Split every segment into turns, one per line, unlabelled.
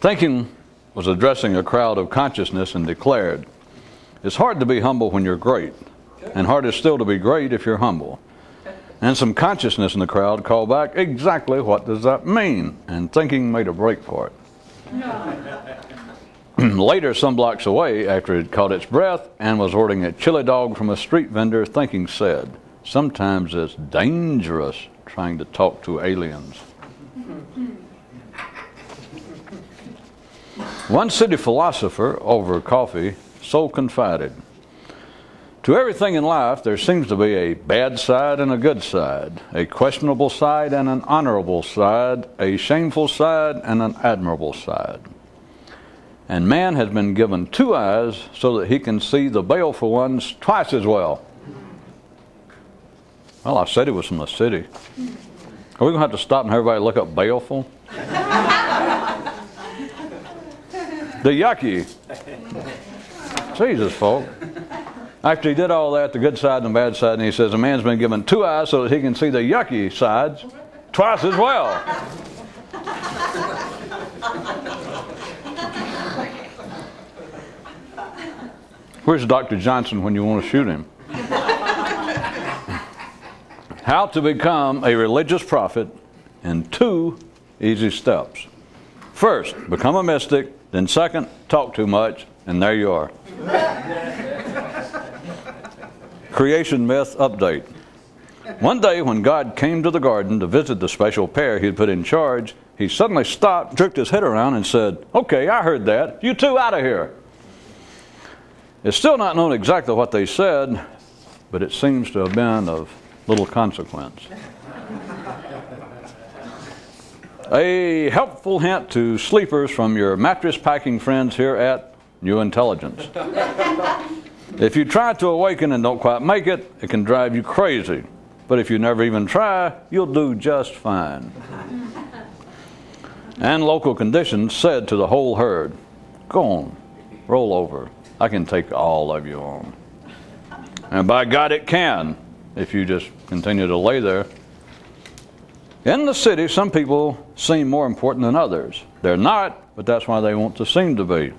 Thinking was addressing a crowd of consciousness and declared, "It's hard to be humble when you're great, and harder still to be great if you're humble." And some consciousness in the crowd called back, "Exactly what does that mean?" And Thinking made a break for it. Later, some blocks away, after it had caught its breath and was ordering a chili dog from a street vendor, Thinking said, "Sometimes it's dangerous trying to talk to aliens." One city philosopher over coffee so confided, "To everything in life there seems to be a bad side and a good side, a questionable side and an honorable side, a shameful side and an admirable side. And man has been given two eyes so that he can see the baleful ones twice as well." Well, I said he was from the city. Are we going to have to stop and have everybody look up baleful? The yucky. Jesus, folk. After he did all that, the good side and the bad side, and he says a man's been given two eyes so that he can see the yucky sides twice as well. Where's Dr. Johnson when you want to shoot him? How to become a religious prophet in 2 easy steps. First, become a mystic. Then second, talk too much. And there you are. Creation myth update. One day when God came to the garden to visit the special pair he had put in charge, he suddenly stopped, jerked his head around and said, "Okay, I heard that. You two out of here." It's still not known exactly what they said, but it seems to have been of little consequence. A helpful hint to sleepers from your mattress packing friends here at New Intelligence. If you try to awaken and don't quite make it, it can drive you crazy. But if you never even try, you'll do just fine. And local conditions said to the whole herd, "Go on, roll over. I can take all of you on." And by God it can, if you just continue to lay there. In the city, some people seem more important than others. They're not, but that's why they want to seem to be.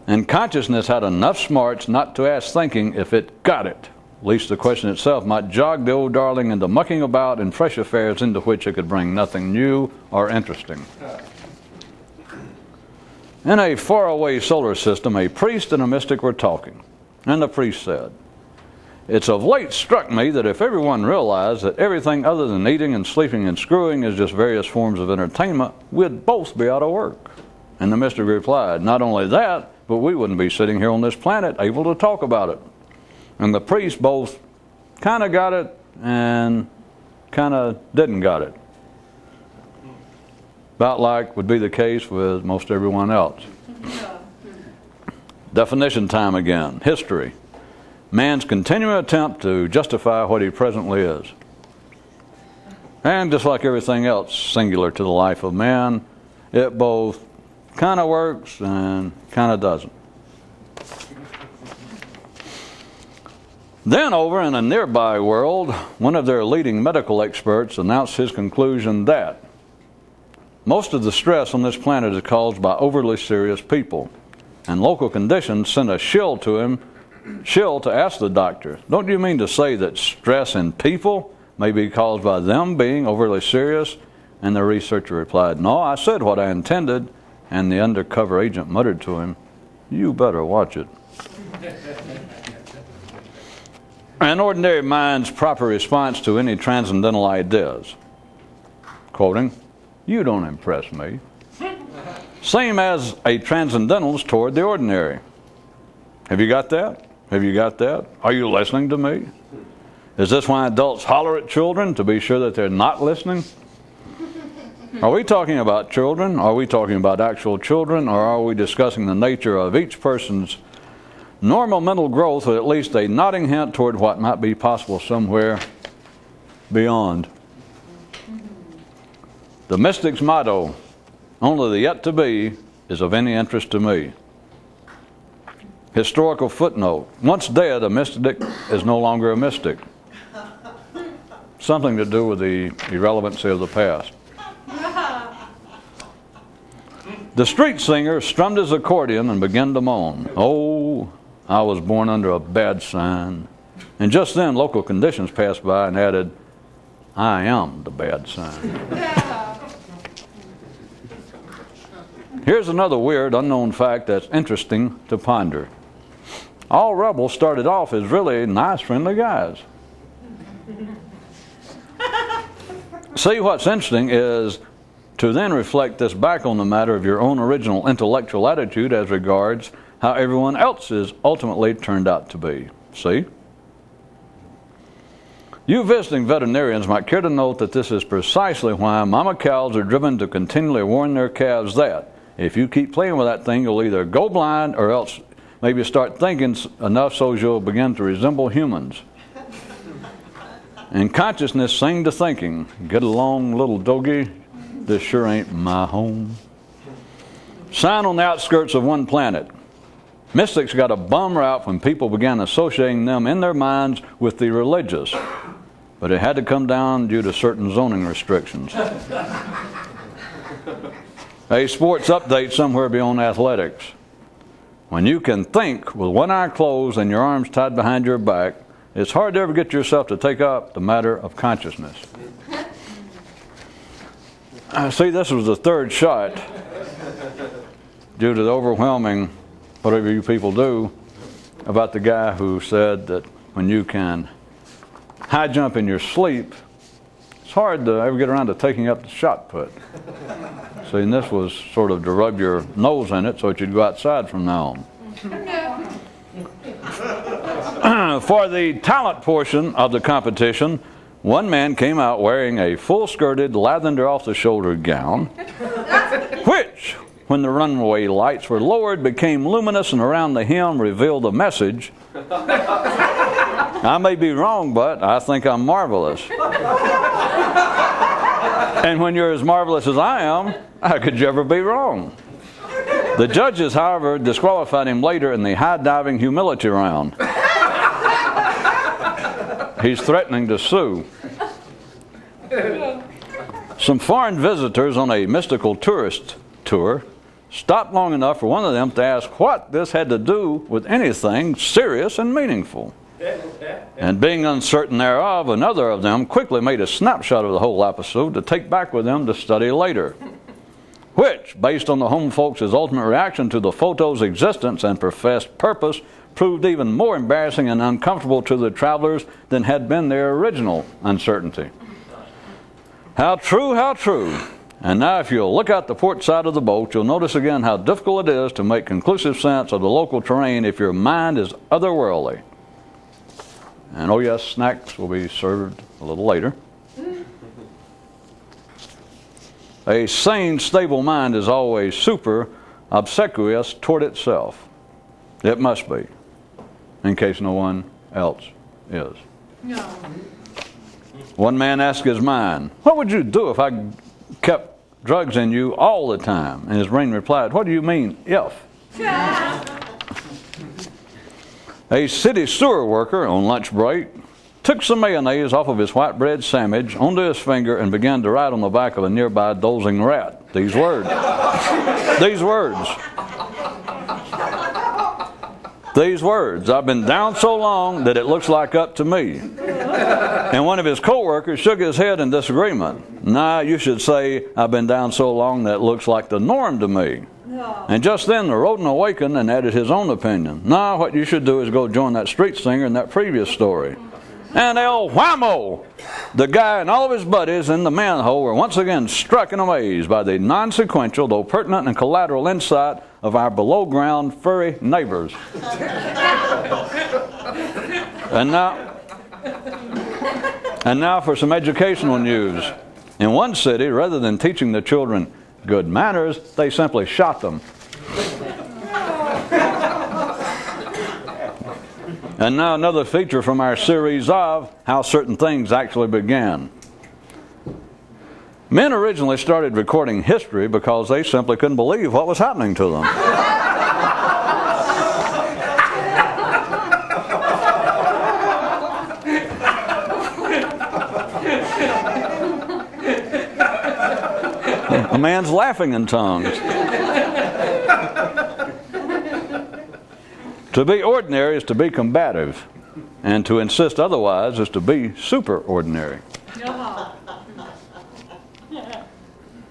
And consciousness had enough smarts not to ask Thinking if it got it. At least the question itself might jog the old darling into mucking about in fresh affairs into which it could bring nothing new or interesting. In a faraway solar system, a priest and a mystic were talking. And the priest said, "It's of late struck me that if everyone realized that everything other than eating and sleeping and screwing is just various forms of entertainment, we'd both be out of work." And the mystic replied, "Not only that, but we wouldn't be sitting here on this planet able to talk about it." And the priest both kind of got it and kind of didn't got it. About like would be the case with most everyone else. Definition time again. History. Man's continuing attempt to justify what he presently is. And just like everything else singular to the life of man, it both kind of works and kind of doesn't. Then over in a nearby world, one of their leading medical experts announced his conclusion that most of the stress on this planet is caused by overly serious people. And local conditions sent a shill to ask the doctor, "Don't you mean to say that stress in people may be caused by them being overly serious?" And the researcher replied, "No, I said what I intended." And the undercover agent muttered to him, "You better watch it." An ordinary mind's proper response to any transcendental ideas. Quoting, "You don't impress me." Same as a transcendental's toward the ordinary. Have you got that? Have you got that? Are you listening to me? Is this why adults holler at children to be sure that they're not listening? Are we talking about children? Are we talking about actual children? Or are we discussing the nature of each person's normal mental growth with at least a nodding hint toward what might be possible somewhere beyond? The mystic's motto, "Only the yet to be is of any interest to me." Historical footnote, once dead, a mystic is no longer a mystic. Something to do with the irrelevancy of the past. The street singer strummed his accordion and began to moan. Oh, I was born under a bad sign. And just then, local conditions passed by and added, I am the bad sign. Here's another weird, unknown fact that's interesting to ponder. All rebels started off as really nice, friendly guys. See, what's interesting is to then reflect this back on the matter of your own original intellectual attitude as regards how everyone else's ultimately turned out to be. See? You visiting veterinarians might care to note that this is precisely why mama cows are driven to continually warn their calves that if you keep playing with that thing, you'll either go blind or else maybe start thinking enough so you'll begin to resemble humans. And consciousness sing to thinking, get along, little doggy, this sure ain't my home. Sign on the outskirts of one planet. Mystics got a bum rap when people began associating them in their minds with the religious. But it had to come down due to certain zoning restrictions. A sports update somewhere beyond athletics. When you can think with one eye closed and your arms tied behind your back, it's hard to ever get yourself to take up the matter of consciousness. See, this was the third shot due to the overwhelming, whatever you people do, about the guy who said that when you can high jump in your sleep, it's hard to ever get around to taking up the shot put. See, and this was sort of to rub your nose in it so that you'd go outside from now on. For the talent portion of the competition, one man came out wearing a full-skirted, lavender off-the-shoulder gown, which, when the runway lights were lowered, became luminous and around the hem revealed a message. I may be wrong, but I think I'm marvelous. And when you're as marvelous as I am, how could you ever be wrong? The judges, however, disqualified him later in the high-diving humility round. He's threatening to sue. Some foreign visitors on a mystical tourist tour stopped long enough for one of them to ask what this had to do with anything serious and meaningful. And being uncertain thereof, another of them quickly made a snapshot of the whole episode to take back with them to study later, which, based on the home folks' ultimate reaction to the photo's existence and professed purpose, proved even more embarrassing and uncomfortable to the travelers than had been their original uncertainty. How true, how true. And now if you'll look out the port side of the boat, you'll notice again how difficult it is to make conclusive sense of the local terrain if your mind is otherworldly. And oh yes, snacks will be served a little later. A sane, stable mind is always super obsequious toward itself. It must be, in case no one else is. No. One man asked his mind, what would you do if I kept drugs in you all the time? And his brain replied, what do you mean, if? A city sewer worker on lunch break took some mayonnaise off of his white bread sandwich onto his finger and began to write on the back of a nearby dozing rat these words. These words, I've been down so long that it looks like up to me. And one of his co-workers shook his head in disagreement. Nah, you should say, I've been down so long that it looks like the norm to me. No. And just then the rodent awakened and added his own opinion. Nah, what you should do is go join that street singer in that previous story. And el whammo! The guy and all of his buddies in the manhole were once again struck in amaze by the non-sequential, though pertinent and collateral insight of our below-ground furry neighbors. And now for some educational news. In one city, rather than teaching the children good manners, they simply shot them. And now another feature from our series of How Certain Things Actually Began. Men originally started recording history because they simply couldn't believe what was happening to them. A man's laughing in tongues. To be ordinary is to be combative, and to insist otherwise is to be superordinary.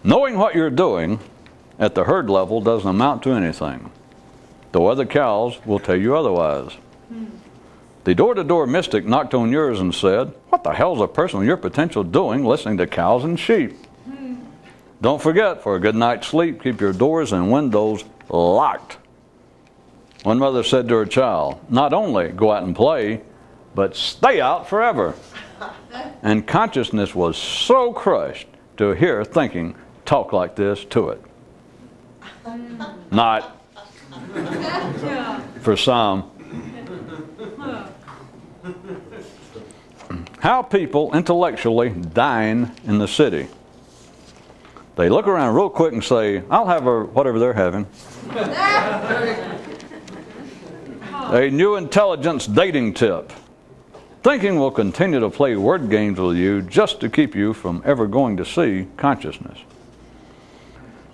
Knowing what you're doing at the herd level doesn't amount to anything, though other cows will tell you otherwise. The door-to-door mystic knocked on yours and said, "What the hell's a person with your potential doing listening to cows and sheep?" Don't forget, for a good night's sleep, keep your doors and windows locked. One mother said to her child, "Not only go out and play, but stay out forever." And consciousness was so crushed to hear thinking talk like this to it. Not for some. How people intellectually dine in the city. They look around real quick and say, "I'll have whatever they're having." A new intelligence dating tip. Thinking will continue to play word games with you just to keep you from ever going to see consciousness.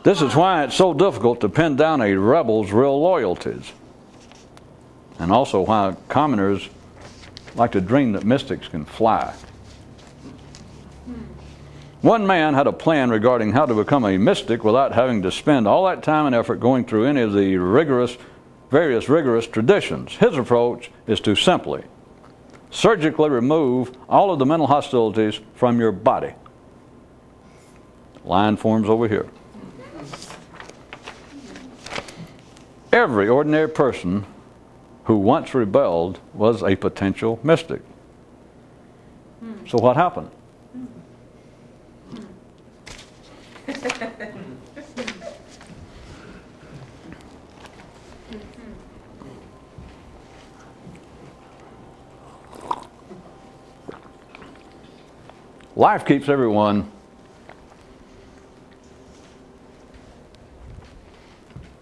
This is why it's so difficult to pin down a rebel's real loyalties. And also why commoners like to dream that mystics can fly. One man had a plan regarding how to become a mystic without having to spend all that time and effort going through any of the various rigorous traditions. His approach is to simply, surgically remove all of the mental hostilities from your body. Line forms over here. Every ordinary person who once rebelled was a potential mystic. So what happened? Life keeps everyone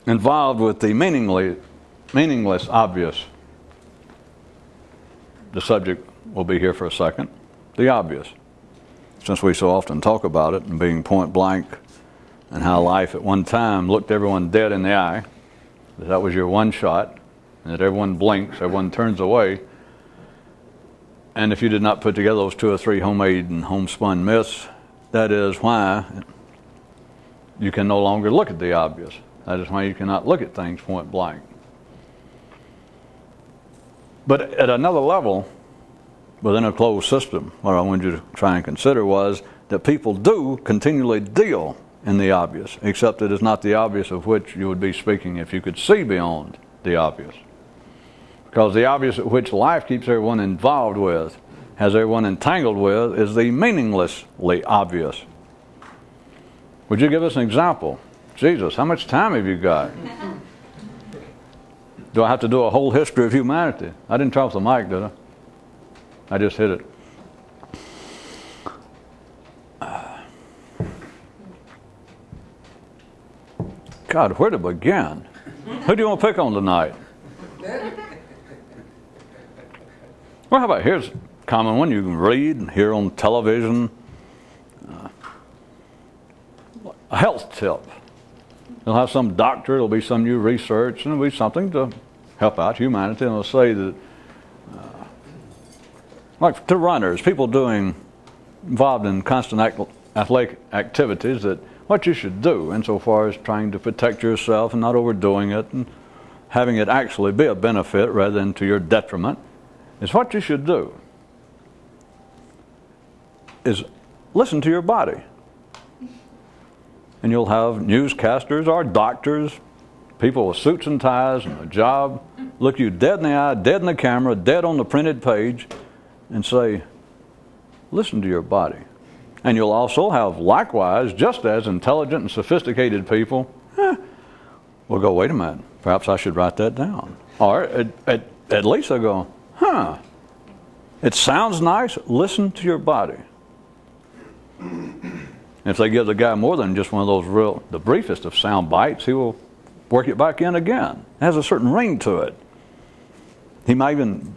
involved with the meaningless obvious. The subject will be here for a second. The obvious. Since we so often talk about it and being point blank and how life at one time looked everyone dead in the eye, that was your one shot, and that everyone blinks, everyone turns away. And if you did not put together those 2 or 3 homemade and homespun myths, that is why you can no longer look at the obvious. That is why you cannot look at things point blank. But at another level, within a closed system, what I wanted you to try and consider was that people do continually deal in the obvious, except it is not the obvious of which you would be speaking if you could see beyond the obvious. Because the obvious at which life keeps everyone involved with, has everyone entangled with, is the meaninglessly obvious. Would you give us an example? Jesus, how much time have you got? Do I have to do a whole history of humanity? I didn't try with the mic, did I? I just hit it. God, where to begin? Who do you want to pick on tonight? Well, how about here's a common one you can read and hear on television. A health tip. They'll have some doctor, it'll be some new research, and it'll be something to help out humanity. And they'll say that, like to runners, people involved in constant athletic activities, that what you should do insofar as trying to protect yourself and not overdoing it and having it actually be a benefit rather than to your detriment, is what you should do is listen to your body. And you'll have newscasters or doctors, people with suits and ties and a job, look you dead in the eye, dead in the camera, dead on the printed page, and say, listen to your body. And you'll also have likewise just as intelligent and sophisticated people, will go, wait a minute, perhaps I should write that down. Or at least they'll go, it sounds nice, listen to your body. If they give the guy more than just one of those the briefest of sound bites, he will work it back in again. It has a certain ring to it. He might even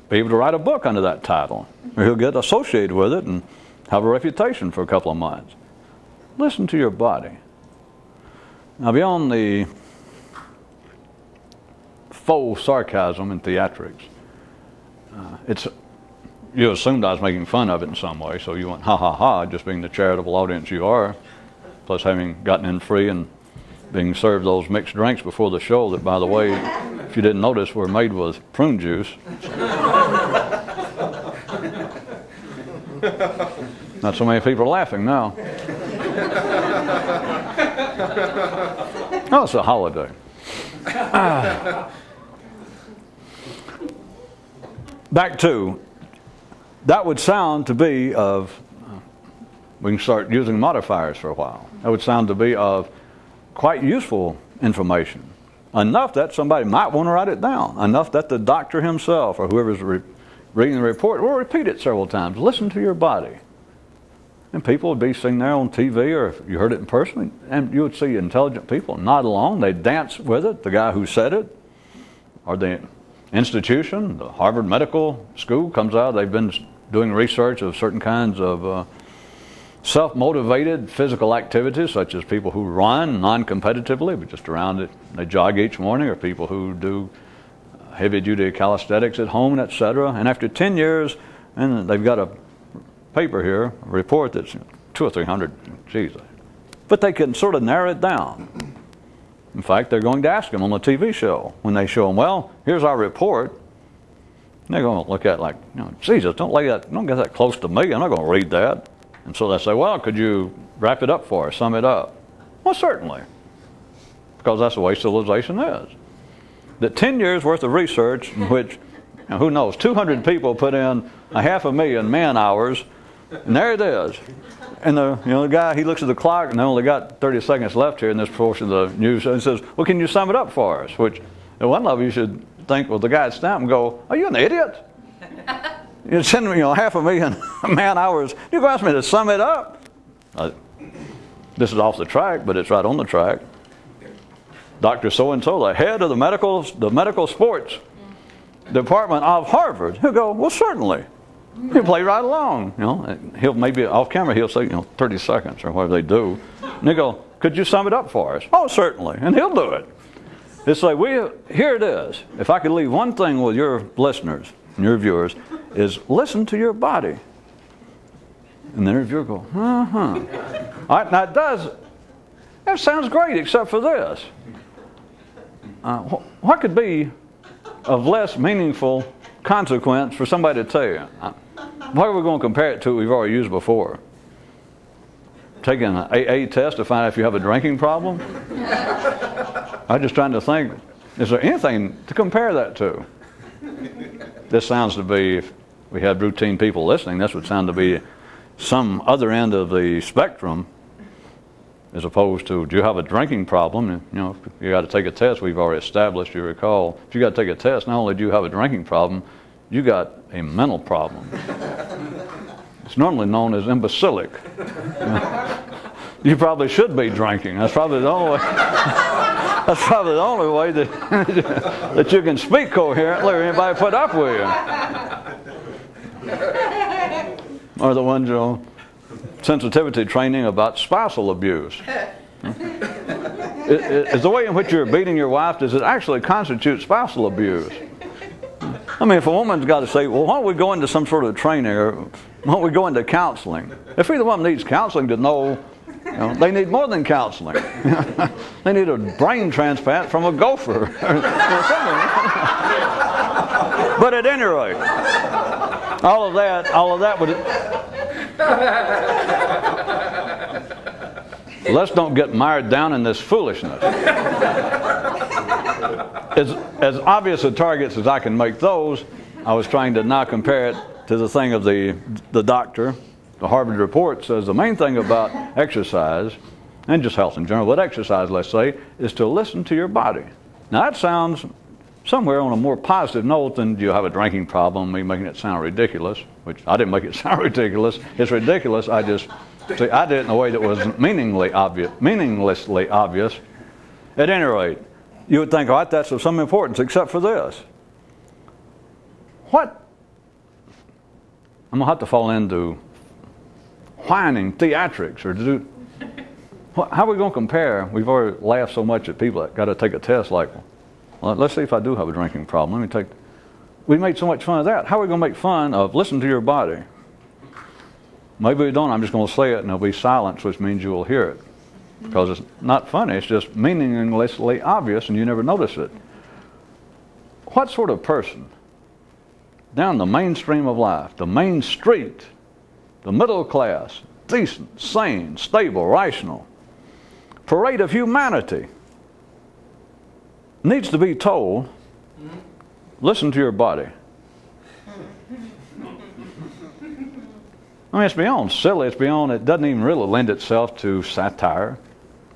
be able to write a book under that title, or he'll get associated with it and have a reputation for a couple of months. Listen to your body. Now, beyond the faux sarcasm and theatrics. You assumed I was making fun of it in some way, so you went, ha ha ha, just being the charitable audience you are, plus having gotten in free and being served those mixed drinks before the show that, by the way, if you didn't notice, were made with prune juice. Not so many people are laughing now. Oh, it's a holiday. Back to, that would sound to be of, we can start using modifiers for a while. That would sound to be of quite useful information. Enough that somebody might want to write it down. Enough that the doctor himself or whoever's reading the report will repeat it several times. Listen to your body. And people would be sitting there on TV, or if you heard it in person, and you would see intelligent people nod along. They'd dance with it, the guy who said it, or the institution, the Harvard Medical School comes out. They've been doing research of certain kinds of self-motivated physical activities, such as people who run non-competitively, but just around it, they jog each morning, or people who do heavy-duty calisthenics at home, etc. And after 10 years, and they've got a paper here, a report that's 200 or 300, geez. But they can sort of narrow it down. In fact, they're going to ask them on the TV show, when they show them, well, here's our report. And they're going to look at it like, Jesus, don't get that close to me. I'm not going to read that. And so they say, well, could you wrap it up for us, sum it up? Well, certainly. Because that's the way civilization is. That 10 years worth of research in which, who knows, 200 people put in 500,000 man-hours, and there it is. And the guy, he looks at the clock, and they only got 30 seconds left here in this portion of the news, and says, well, can you sum it up for us? Which, at one level, you should think, well, the guy at Stamp and go, are you an idiot? You send me 500,000 man-hours. You go ask me to sum it up. This is off the track, but it's right on the track. Dr. So-and-so, the head of the medical sports department of Harvard, he'll go, well, certainly. He'll play right along. He'll maybe off camera, he'll say, 30 seconds or whatever they do. And they go, could you sum it up for us? Oh, certainly. And he'll do it. It's like, here it is. If I could leave one thing with your listeners and your viewers, is listen to your body. And the interviewer will go, All right, now that sounds great except for this. What could be of less meaningful consequence for somebody to tell you? What are we going to compare it to we've already used before? Taking an AA test to find out if you have a drinking problem? I'm just trying to think, is there anything to compare that to? This sounds to be, if we had routine people listening, this would sound to be some other end of the spectrum, as opposed to, do you have a drinking problem? If you got to take a test, we've already established, you recall, if you got to take a test, not only do you have a drinking problem, you got a mental problem. It's normally known as imbecilic. You probably should be drinking. That's probably the only way. That's probably the only way that you can speak coherently or anybody put up with you. Or the ones, sensitivity training about spousal abuse. Is the way in which you're beating your wife, does it actually constitute spousal abuse? I mean, if a woman's got to say, well, why don't we go into some sort of training, or why don't we go into counseling? If either one needs counseling to know, they need more than counseling. They need a brain transplant from a gopher. But at any rate, all of that would... Let's don't get mired down in this foolishness. As obvious a targets as I can make those, I was trying to now compare it to the thing of the doctor. The Harvard report says the main thing about exercise, and just health in general, but exercise, let's say, is to listen to your body. Now that sounds somewhere on a more positive note than, do you have a drinking problem, me making it sound ridiculous, which I didn't make it sound ridiculous. It's ridiculous, I did it in a way that was meaninglessly obvious. At any rate, you would think, all right, that's of some importance, except for this. What? I'm going to have to fall into whining theatrics, or how are we going to compare? We've already laughed so much at people that got to take a test like, Well, let's see if I do have a drinking problem. We made so much fun of that. How are we going to make fun of listen to your body? Maybe we don't. I'm just going to say it and there'll be silence, which means you will hear it. Because it's not funny. It's just meaninglessly obvious and you never notice it. What sort of person down the mainstream of life, the main street, the middle class, decent, sane, stable, rational, parade of humanity, needs to be told, listen to your body? I mean, it's beyond silly. It's beyond, it doesn't even really lend itself to satire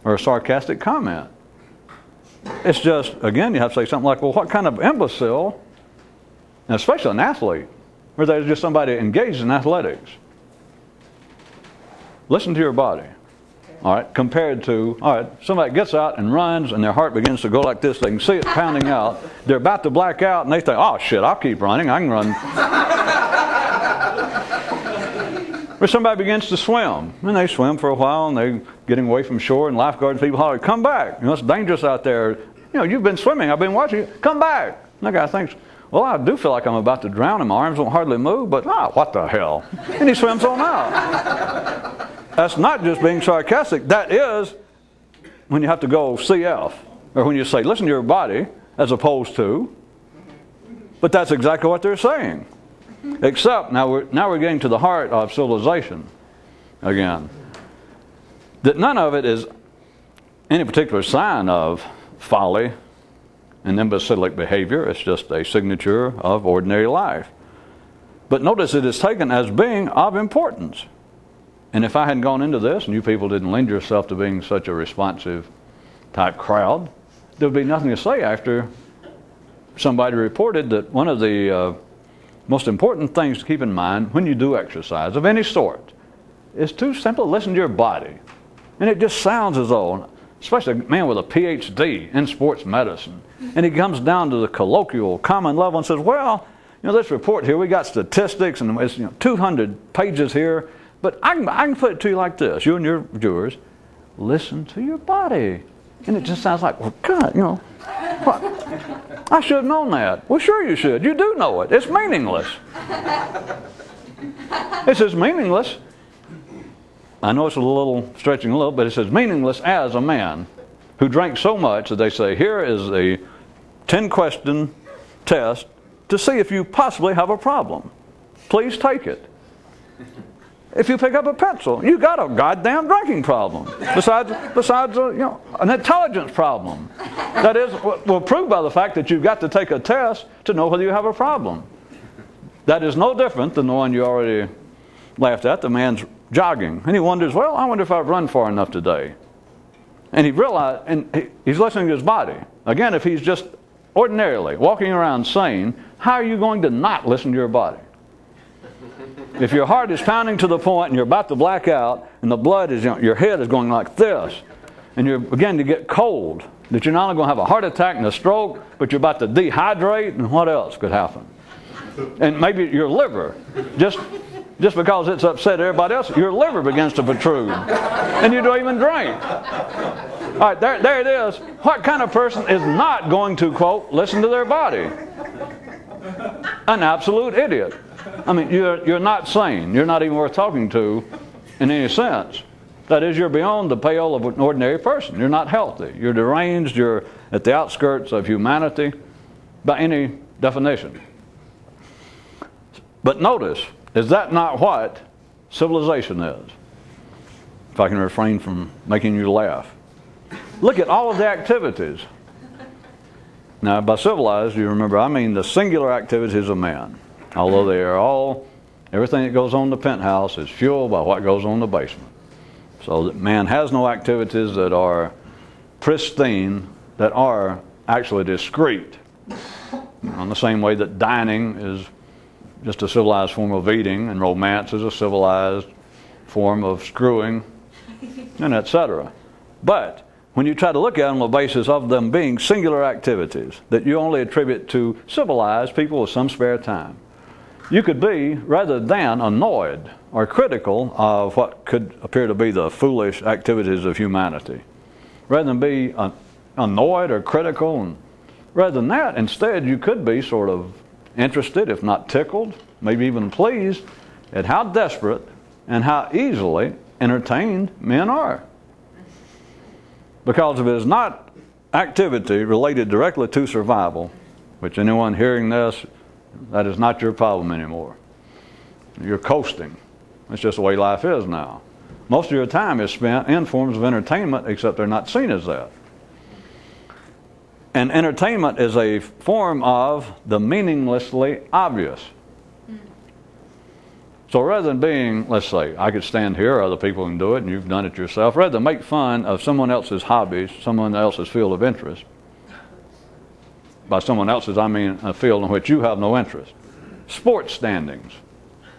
or a sarcastic comment. It's just, again, you have to say something like, well, what kind of imbecile, and especially an athlete, or there's just somebody engaged in athletics. Listen to your body. All right, compared to, all right, somebody gets out and runs and their heart begins to go like this. They can see it pounding out. They're about to black out and they think, oh shit, I'll keep running. I can run. Or somebody begins to swim and they swim for a while and they're getting away from shore and lifeguards people holler, come back. You know, it's dangerous out there. You know, you've been swimming. I've been watching you. Come back. And that guy thinks, well, I do feel like I'm about to drown and my arms won't hardly move, but what the hell? And he swims on out. That's not just being sarcastic. That is when you have to go CF, or when you say, listen to your body, as opposed to, but that's exactly what they're saying. Except now we're getting to the heart of civilization again. That none of it is any particular sign of folly and imbecilic behavior. It's just a signature of ordinary life. But notice it is taken as being of importance. And if I hadn't gone into this and you people didn't lend yourself to being such a responsive type crowd, there would be nothing to say after somebody reported that one of the most important things to keep in mind when you do exercise of any sort is to simply listen to your body. And it just sounds as though, especially a man with a PhD in sports medicine, and he comes down to the colloquial, common level and says, well, you know, this report here, we got statistics and it's 200 pages here, but I can put it to you like this, you and your viewers, listen to your body. And it just sounds like, well, God, what? I should have known that. Well, sure you should. You do know it. It's meaningless. It says meaningless. I know it's a little stretching a little, but it says meaningless as a man who drank so much that they say, here is a 10-question test to see if you possibly have a problem. Please take it. If you pick up a pencil, you got a goddamn drinking problem. Besides, an intelligence problem. That is, will prove by the fact that you've got to take a test to know whether you have a problem. That is no different than the one you already laughed at. The man's jogging, and he wonders, well, I wonder if I've run far enough today. And he realized, and he's listening to his body. Again, if he's just ordinarily walking around sane, how are you going to not listen to your body? If your heart is pounding to the point and you're about to black out and the blood is, your head is going like this and you're beginning to get cold, that you're not only going to have a heart attack and a stroke, but you're about to dehydrate, and what else could happen? And maybe your liver, just because it's upset everybody else, your liver begins to protrude and you don't even drink. All right, there it is. What kind of person is not going to, quote, listen to their body? An absolute idiot. I mean, you're not sane. You're not even worth talking to in any sense. That is, you're beyond the pale of an ordinary person. You're not healthy. You're deranged. You're at the outskirts of humanity by any definition. But notice, is that not what civilization is? If I can refrain from making you laugh. Look at all of the activities. Now, by civilized, you remember, I mean the singular activities of man. Although they are all, everything that goes on in the penthouse is fueled by what goes on in the basement. So that man has no activities that are pristine, that are actually discreet. In the same way that dining is just a civilized form of eating, and romance is a civilized form of screwing, and etc. But when you try to look at them on the basis of them being singular activities that you only attribute to civilized people with some spare time, you could be, rather than annoyed or critical of what could appear to be the foolish activities of humanity, rather than be annoyed or critical and Rather than that, instead, you could be sort of interested, if not tickled, maybe even pleased, at how desperate and how easily entertained men are. Because if it is not activity related directly to survival, which anyone hearing this, that is not your problem anymore. You're coasting. That's just the way life is now. Most of your time is spent in forms of entertainment, except they're not seen as that. And entertainment is a form of the meaninglessly obvious. So rather than being, let's say, I could stand here, other people can do it, and you've done it yourself, rather than make fun of someone else's hobbies, someone else's field of interest. By someone else's, I mean a field in which you have no interest. Sports standings.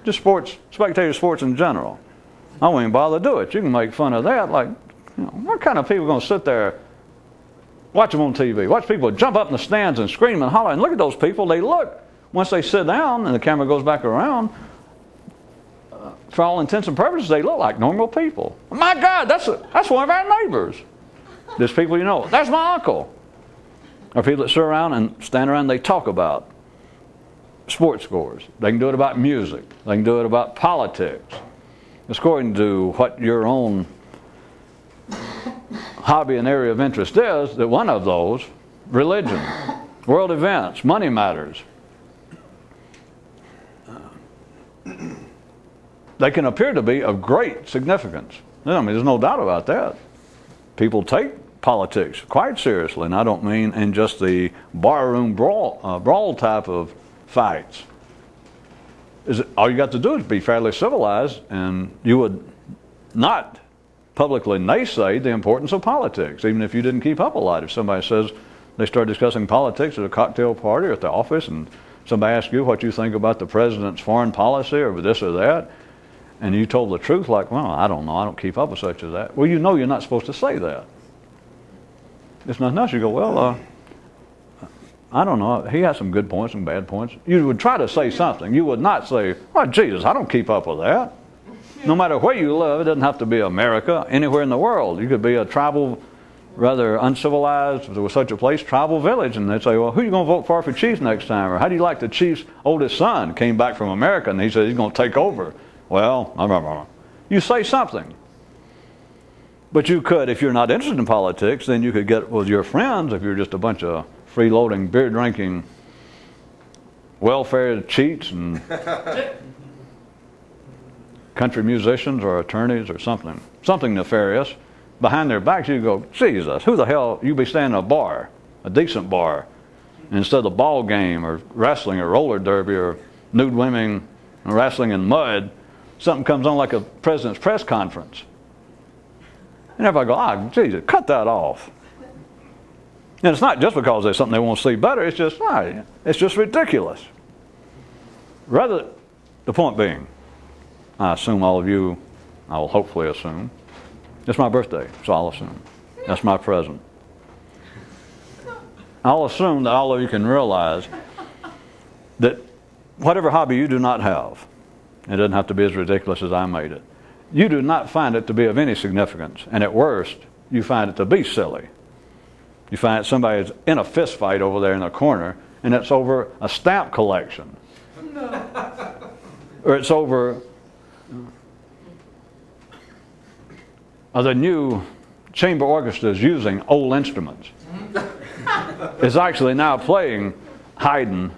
Just sports, spectator sports in general. I won't even bother to do it. You can make fun of that. Like, what kind of people are going to sit there, watch them on TV, watch people jump up in the stands and scream and holler, and look at those people. They look, once they sit down and the camera goes back around, for all intents and purposes, they look like normal people. My God, that's one of our neighbors. There's people you know. That's my uncle. Or people that sit around and stand around and they talk about sports scores. They can do it about music. They can do it about politics. It's according to what your own hobby and area of interest is, that one of those, religion, world events, money matters, they can appear to be of great significance. I mean, there's no doubt about that. People take politics quite seriously, and I don't mean in just the barroom brawl type of fights. All you got to do is be fairly civilized, and you would not publicly naysay the importance of politics, even if you didn't keep up a lot. If somebody says they start discussing politics at a cocktail party or at the office, and somebody asks you what you think about the president's foreign policy or this or that, and you told the truth, like, well, I don't know, I don't keep up with such as that. Well, you know you're not supposed to say that. It's nothing else. You go, well, I don't know, he has some good points and bad points. You would try to say something. You would not say, well, Jesus, I don't keep up with that. No matter where you live, it doesn't have to be America, anywhere in the world. You could be a tribal, rather uncivilized, if there was such a place, tribal village, and they'd say, well, who are you going to vote for chief next time? Or how do you like the chief's oldest son came back from America, and he said he's going to take over? Well, you say something. But you could, if you're not interested in politics, then you could get with your friends, if you're just a bunch of freeloading, beer-drinking, welfare cheats and country musicians or attorneys or something nefarious. Behind their backs, you go, Jesus, who the hell, you be standing in a bar, a decent bar, and instead of a ball game or wrestling or roller derby or nude women and wrestling in mud, something comes on like a president's press conference. And everybody go, Jesus, cut that off. And it's not just because there's something they want to see better, it's just ridiculous. Rather, the point being, I assume all of you, I will hopefully assume, it's my birthday, so I'll assume. That's my present. I'll assume that all of you can realize that whatever hobby you do not have, it doesn't have to be as ridiculous as I made it, you do not find it to be of any significance, and at worst, you find it to be silly. You find somebody's in a fist fight over there in the corner, and it's over a stamp collection. Or it's over the new chamber orchestras using old instruments. Is actually now playing Haydn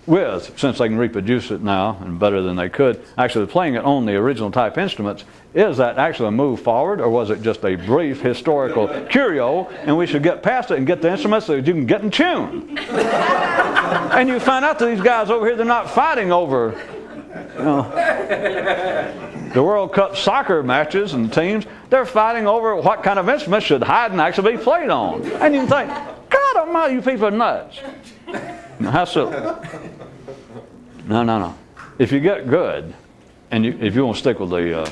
with, since they can reproduce it now and better than they could, actually playing it on the original type instruments. Is that actually a move forward, or was it just a brief historical curio, and we should get past it and get the instruments so that you can get in tune? And you find out that these guys over here, they're not fighting over the World Cup soccer matches and teams. They're fighting over what kind of instruments should Haydn actually be played on. And you think, God almighty, you people are nuts. How silly. No. If you get good, and if you want to stick with the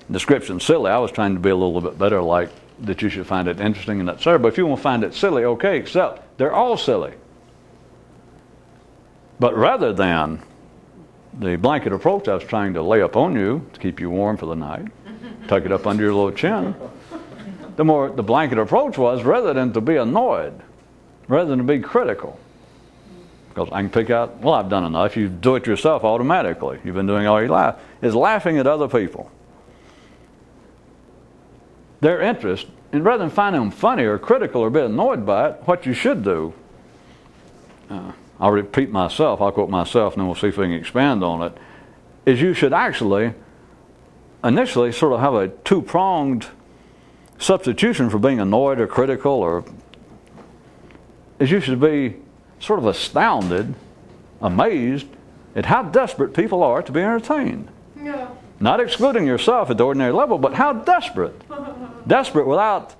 description silly, I was trying to be a little bit better, like that you should find it interesting and that sort. But if you want to find it silly, okay, except they're all silly. But rather than the blanket approach I was trying to lay up on you to keep you warm for the night, tuck it up under your little chin, the blanket approach was, rather than to be annoyed rather than to be critical. Because I can pick out, well, I've done enough. You do it yourself automatically. You've been doing it all your life. Is laughing at other people. Their interest, and rather than finding them funny or critical or be annoyed by it, what you should do, I'll repeat myself, I'll quote myself, and then we'll see if we can expand on it, is you should actually initially sort of have a two-pronged substitution for being annoyed or critical, or is you should be sort of astounded, amazed at how desperate people are to be entertained.
Yeah.
Not excluding yourself at the ordinary level, but how desperate. Desperate without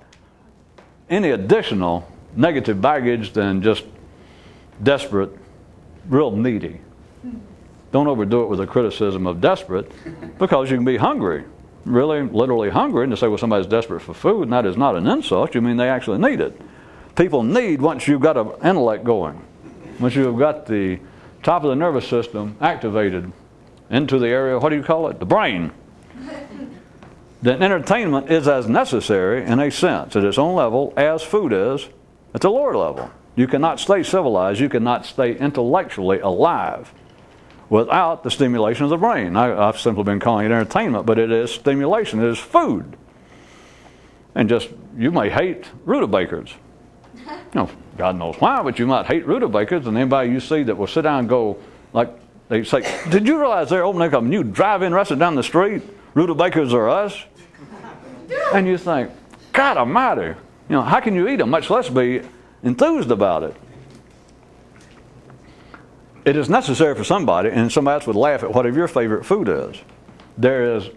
any additional negative baggage than just desperate, real needy. Don't overdo it with a criticism of desperate, because you can be hungry, really, literally hungry, and to say, well, somebody's desperate for food, and that is not an insult. You mean they actually need it. People need once you've got an intellect going, once you've got the top of the nervous system activated into the area, what do you call it? The brain. Then entertainment is as necessary in a sense at its own level as food is at the lower level. You cannot stay civilized, you cannot stay intellectually alive without the stimulation of the brain. I've simply been calling it entertainment, but it is stimulation, it is food. And just, you may hate rutabagas. You know, God knows why, but you might hate rutabagas, and anybody you see that will sit down and go, like they say, did you realize they're opening up a new drive-in restaurant down the street? Rutabagas are us. And you think, God almighty, you know, how can you eat them, much less be enthused about it? It is necessary for somebody, and somebody else would laugh at whatever your favorite food is. There is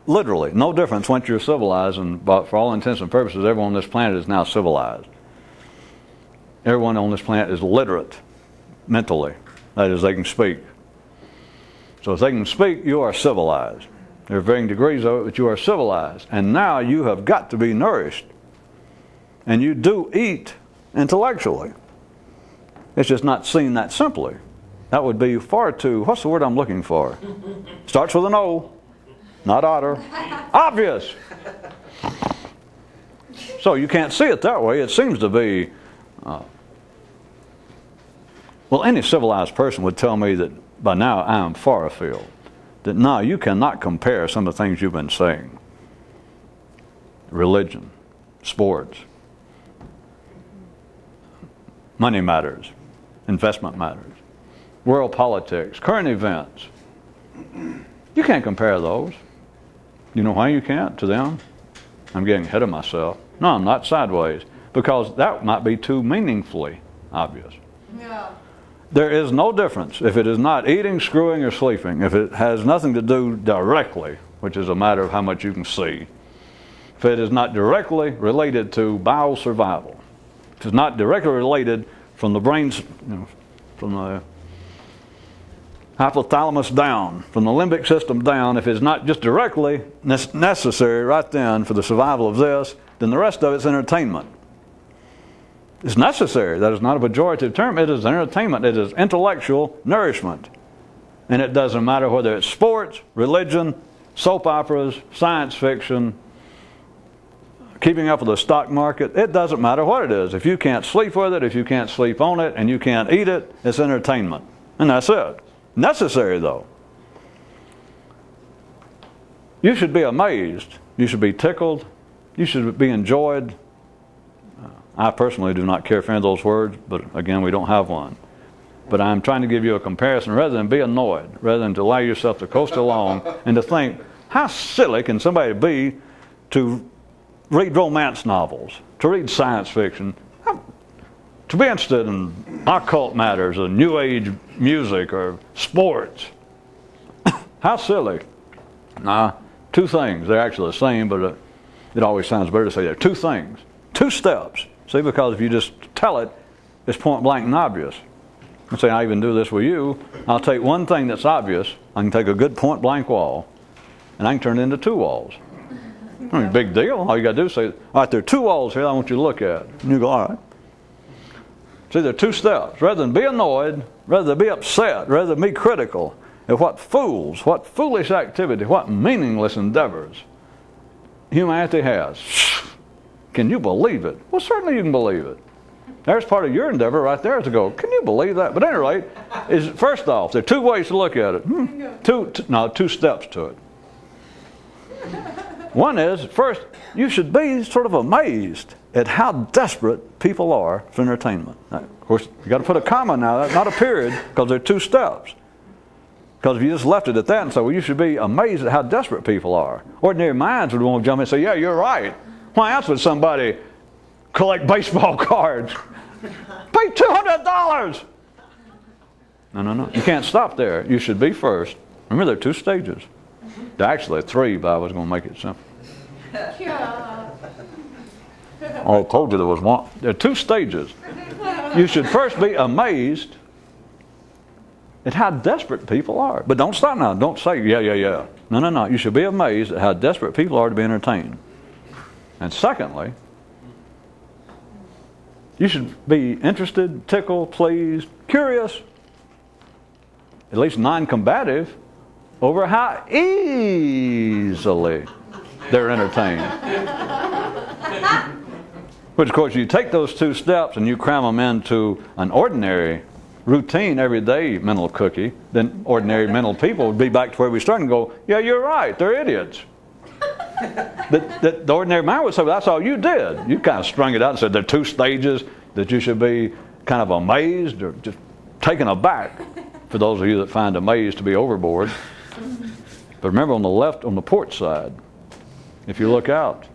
literally no difference once you're civilized, and for all intents and purposes, everyone on this planet is now civilized. Everyone on this planet is literate mentally. That is, they can speak. So if they can speak, you are civilized. There are varying degrees of it, but you are civilized. And now you have got to be nourished. And you do eat intellectually. It's just not seen that simply. That would be far too, what's the word I'm looking for? Starts with an O, not otter. Obvious. So you can't see it that way. It seems to be, well, any civilized person would tell me that by now I am far afield. That now you cannot compare some of the things you've been saying. Religion, sports, money matters, investment matters, world politics, current events. You can't compare those. You know why you can't to them? I'm getting ahead of myself. No, I'm not, sideways. Because that might be too meaningfully obvious.
Yeah.
There is no difference if it is not eating, screwing, or sleeping, if it has nothing to do directly, which is a matter of how much you can see, if it is not directly related to bowel survival, if it's not directly related from the brain's, from the hypothalamus down, from the limbic system down, if it's not just directly necessary right then for the survival of this, then the rest of it's entertainment. It's necessary. That is not a pejorative term. It is entertainment. It is intellectual nourishment. And it doesn't matter whether it's sports, religion, soap operas, science fiction, keeping up with the stock market. It doesn't matter what it is. If you can't sleep with it, if you can't sleep on it, and you can't eat it, it's entertainment. And that's it. Necessary, though. You should be amazed. You should be tickled. You should be enjoyed. I personally do not care for any of those words, but again, we don't have one. But I'm trying to give you a comparison rather than be annoyed, rather than to allow yourself to coast along and to think, how silly can somebody be to read romance novels, to read science fiction, to be interested in occult matters or new age music or sports. How silly. Nah, two things. They're actually the same, but it always sounds better to say there are two things. Two steps. See, because if you just tell it, it's point blank and obvious. Let's say I even do this with you. I'll take one thing that's obvious. I can take a good point blank wall, and I can turn it into two walls. I mean, big deal. All you got to do is say, all right, there are two walls here I want you to look at. And you go, all right. See, there are two steps. Rather than be annoyed, rather than be upset, rather than be critical of what fools, what foolish activity, what meaningless endeavors humanity has. Can you believe it? Well, certainly you can believe it. There's part of your endeavor right there to go, can you believe that? But at any rate, first off, there are two ways to look at it. Two steps to it. One is, first, you should be sort of amazed at how desperate people are for entertainment. Now, of course, you got to put a comma now, not a period, because there are two steps. Because if you just left it at that and say, well, you should be amazed at how desperate people are. Ordinary minds would want to jump in and say, yeah, you're right. Why else would somebody collect baseball cards? Pay $200! No. You can't stop there. You should be first. Remember, there are two stages. There are actually three, but I was going to make it simple. I told you there was one. There are two stages. You should first be amazed at how desperate people are. But don't stop now. Don't say, yeah. No. You should be amazed at how desperate people are to be entertained. And secondly, you should be interested, tickled, pleased, curious, at least non-combative, over how easily they're entertained. Which, of course, you take those two steps and you cram them into an ordinary, routine, everyday mental cookie, then ordinary mental people would be back to where we started and go, yeah, you're right, they're idiots. The ordinary mind would say, well, that's all you did. You kind of strung it out and said there are two stages that you should be kind of amazed or just taken aback, for those of you that find amazed to be overboard. But remember, on the left, on the port side, if you look out,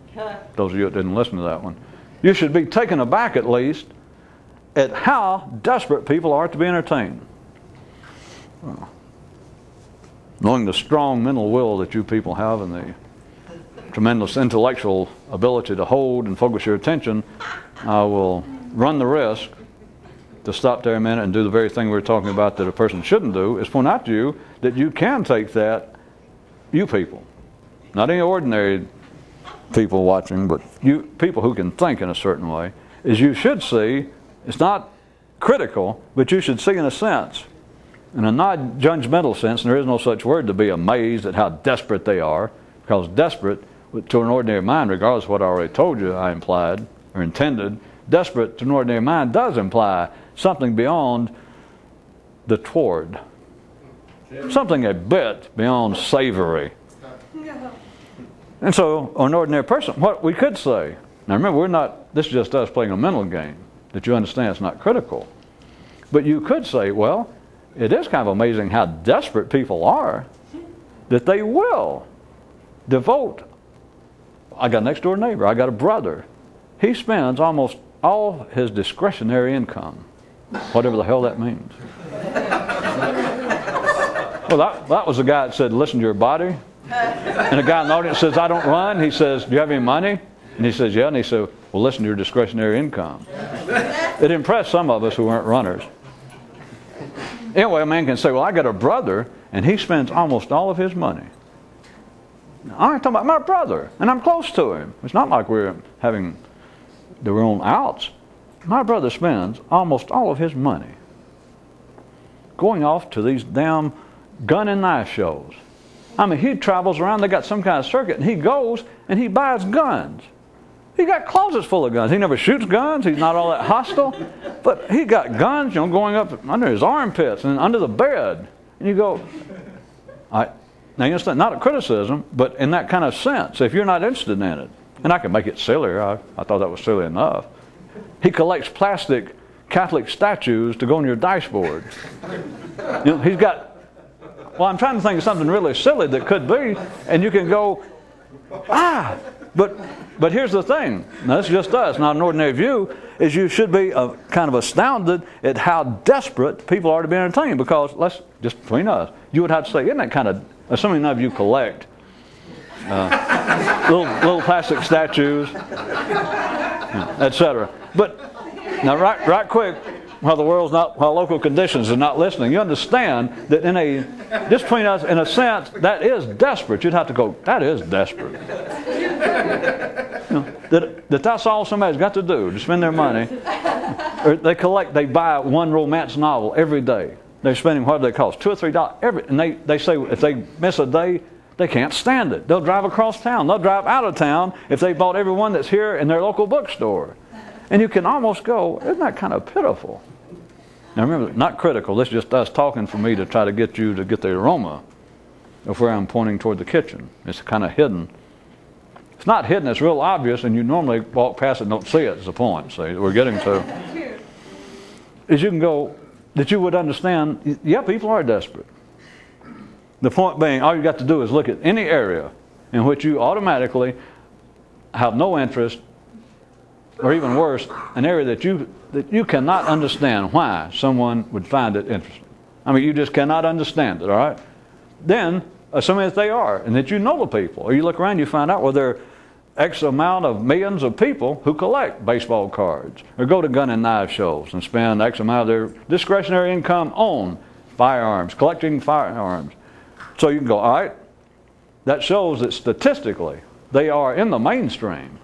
those of you that didn't listen to that one, you should be taken aback at least at how desperate people are to be entertained. Well, knowing the strong mental will that you people have and the tremendous intellectual ability to hold and focus your attention, I will run the risk to stop there a minute and do the very thing we were talking about that a person shouldn't do, is point out to you that you can take that, you people, not any ordinary people watching, but you people who can think in a certain way, is you should see, it's not critical, but you should see in a sense, in a non-judgmental sense, and there is no such word, to be amazed at how desperate they are, because desperate to an ordinary mind, regardless of what I already told you I implied or intended, desperate to an ordinary mind does imply something beyond the toward, something a bit beyond savory. And so, an ordinary person, what we could say, now remember, this is just us playing a mental game, that you understand it's not critical. But you could say, well, it is kind of amazing how desperate people are that they will devote. I got a next door neighbor, I got a brother. He spends almost all his discretionary income, whatever the hell that means. Well, that was the guy that said, listen to your body. And a guy in the audience says, I don't run. He says, do you have any money? And he says, yeah. And he said, well, listen to your discretionary income. It impressed some of us who weren't runners. Anyway, a man can say, well, I got a brother, and he spends almost all of his money. Now, I'm talking about my brother, and I'm close to him. It's not like we're having their own outs. My brother spends almost all of his money going off to these damn gun and knife shows. I mean, he travels around, they got some kind of circuit, and he goes and he buys guns. He got closets full of guns. He never shoots guns, he's not all that hostile, but he got guns, going up under his armpits and under the bed. And you go, now you understand, not a criticism, but in that kind of sense, if you're not interested in it, and I can make it sillier, I thought that was silly enough. He collects plastic Catholic statues to go on your dashboard. He's got, well, I'm trying to think of something really silly that could be, and you can go, but here's the thing. Now, this is just us, not an ordinary view, is you should be kind of astounded at how desperate people are to be entertained, because, just between us, you would have to say, isn't that kind of, assuming none of you collect little plastic statues, etc. But now, right quick, while local conditions are not listening, you understand that just between us, in a sense, that is desperate. You'd have to go, that is desperate. That's all somebody's got to do, to spend their money. Or they buy one romance novel every day. They're spending, what do they cost? $2 or $3 and they say if they miss a day, they can't stand it. They'll drive across town. They'll drive out of town if they bought every one that's here in their local bookstore. And you can almost go, isn't that kind of pitiful? Now remember, not critical. This is just us talking for me to try to get you to get the aroma of where I'm pointing toward the kitchen. It's kind of hidden. It's not hidden, it's real obvious, and you normally walk past it and don't see it, is the point. See, we're getting to. Is you can go, that you would understand, yeah, people are desperate. The point being, all you got to do is look at any area in which you automatically have no interest, or even worse, an area that you cannot understand why someone would find it interesting. I mean, you just cannot understand it, all right? Then, assuming that they are, and that you know the people, or you look around, you find out, well, there are X amount of millions of people who collect baseball cards, or go to gun and knife shows and spend X amount of their discretionary income on firearms, collecting firearms. So you can go, all right, that shows that statistically they are in the mainstream.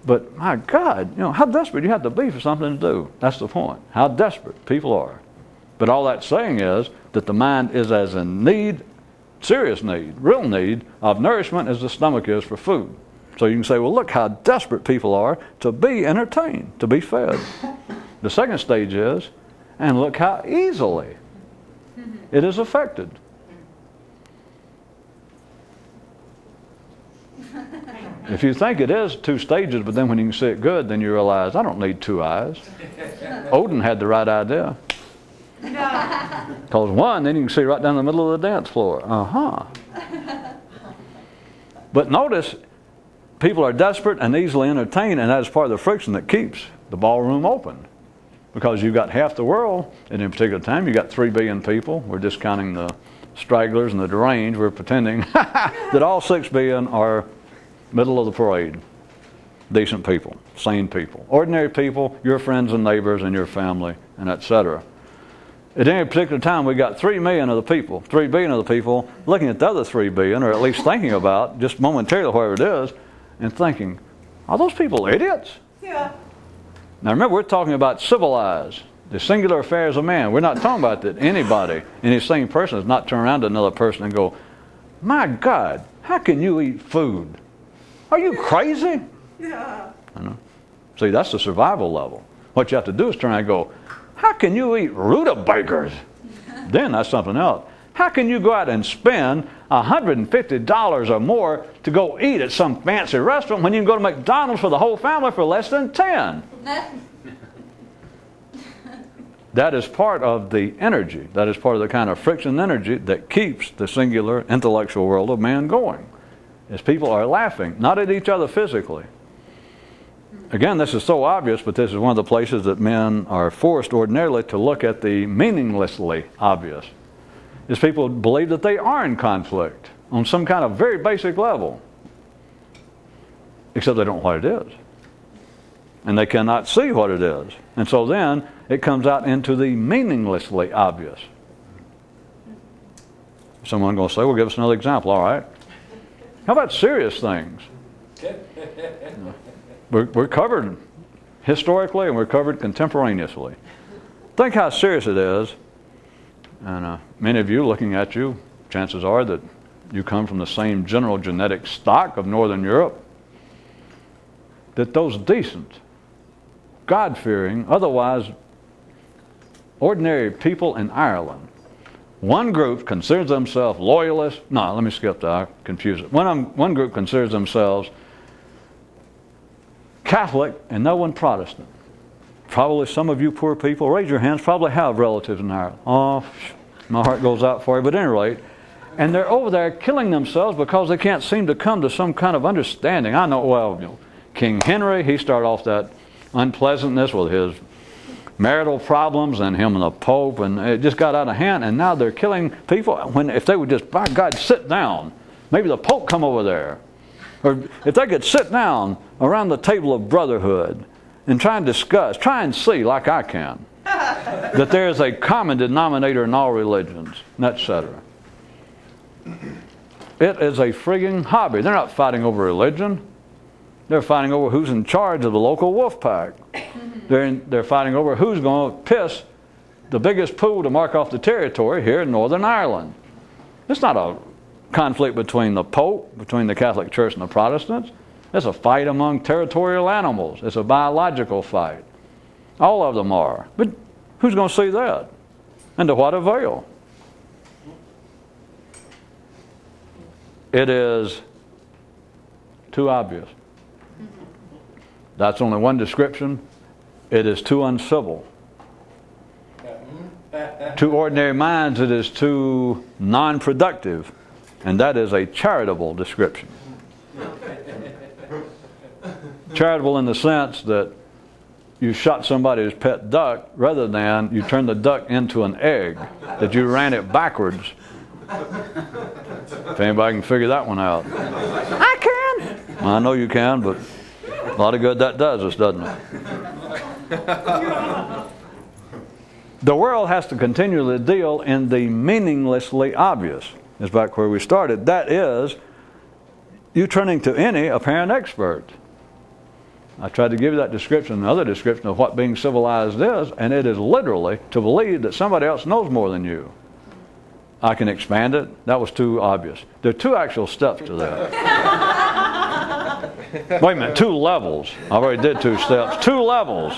But my God, how desperate you have to be for something to do. That's the point. How desperate people are. But all that's saying is that the mind is as in need, serious need, real need of nourishment as the stomach is for food. So you can say, well, look how desperate people are to be entertained, to be fed. The second stage is, and look how easily it is affected. If you think it is two stages, but then when you can see it good, then you realize, I don't need two eyes. Odin had the right idea. Because one, then you can see right down the middle of the dance floor. But notice, people are desperate and easily entertained, and that is part of the friction that keeps the ballroom open. Because you've got half the world, and in a particular time, you've got 3 billion people. We're discounting the stragglers and the deranged. We're pretending that all 6 billion are middle of the parade. Decent people, sane people, ordinary people, your friends and neighbors and your family, and etc. At any particular time, we got 3 million of the people, 3 billion of the people looking at the other 3 billion, or at least thinking about, just momentarily, whatever it is, and thinking, are those people idiots?
Yeah.
Now remember, we're talking about civilized, the singular affairs of man. We're not talking about that anybody, any sane person, does not turn around to another person and go, my God, how can you eat food? Are you crazy?
Yeah.
I know. See, that's the survival level. What you have to do is turn around and go, how can you eat rutabagas? Then that's something else. How can you go out and spend $150 or more to go eat at some fancy restaurant when you can go to McDonald's for the whole family for less than 10? That is part of the energy. That is part of the kind of friction energy that keeps the singular intellectual world of man going. Is people are laughing, not at each other physically. Again, this is so obvious, but this is one of the places that men are forced ordinarily to look at the meaninglessly obvious. Is people believe that they are in conflict on some kind of very basic level, except they don't know what it is. And they cannot see what it is. And so then it comes out into the meaninglessly obvious. Someone going to say, well, give us another example. All right. How about serious things? We're covered historically and we're covered contemporaneously. Think how serious it is. And many of you looking at you, chances are that you come from the same general genetic stock of Northern Europe. That those decent, God-fearing, otherwise ordinary people in Ireland, one group considers themselves loyalists. No, let me skip that. I confuse it. One group considers themselves Catholic and no one Protestant. Probably some of you poor people, raise your hands, probably have relatives in Ireland. Oh, my heart goes out for you, but at any rate. And they're over there killing themselves because they can't seem to come to some kind of understanding. I know, well, King Henry, he started off that unpleasantness with his marital problems and him and the Pope, and it just got out of hand, and now they're killing people. If they would just, by God, sit down, maybe the Pope come over there. Or if they could sit down around the table of brotherhood and try and discuss, try and see, like I can, that there is a common denominator in all religions, etc. It is a frigging hobby. They're not fighting over religion. They're fighting over who's in charge of the local wolf pack. They're fighting over who's going to piss the biggest pool to mark off the territory here in Northern Ireland. It's not a conflict between the Pope, between the Catholic Church and the Protestants. It's a fight among territorial animals. It's a biological fight. All of them are. But who's going to see that? And to what avail? It is too obvious. That's only one description. It is too uncivil. To ordinary minds, it is too non-productive. And that is a charitable description. Charitable in the sense that you shot somebody's pet duck rather than you turned the duck into an egg, that you ran it backwards. If anybody can figure that one out. I can. Well, I know you can, but a lot of good that does us, doesn't it? The world has to continually deal in the meaninglessly obvious. Is back where we started. That is, you turning to any apparent expert. I tried to give you that description, another description of what being civilized is, and it is literally to believe that somebody else knows more than you. I can expand it. That was too obvious. There are two actual steps to that. Wait a minute, 2 levels. I already did 2 steps. 2 levels.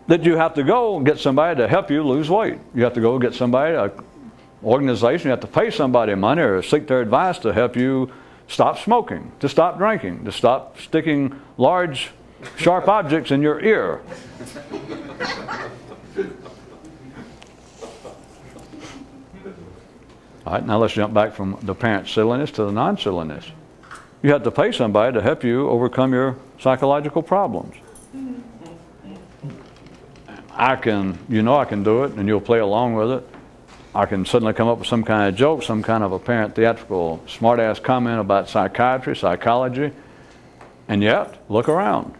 That you have to go and get somebody to help you lose weight. You have to go get somebody, an organization, you have to pay somebody money or seek their advice to help you stop smoking, to stop drinking, to stop sticking large, sharp objects in your ear. All right, now let's jump back from the apparent silliness to the non-silliness. You have to pay somebody to help you overcome your psychological problems. I can do it, and you'll play along with it. I can suddenly come up with some kind of joke, some kind of apparent theatrical smart-ass comment about psychiatry, psychology, and yet, look around.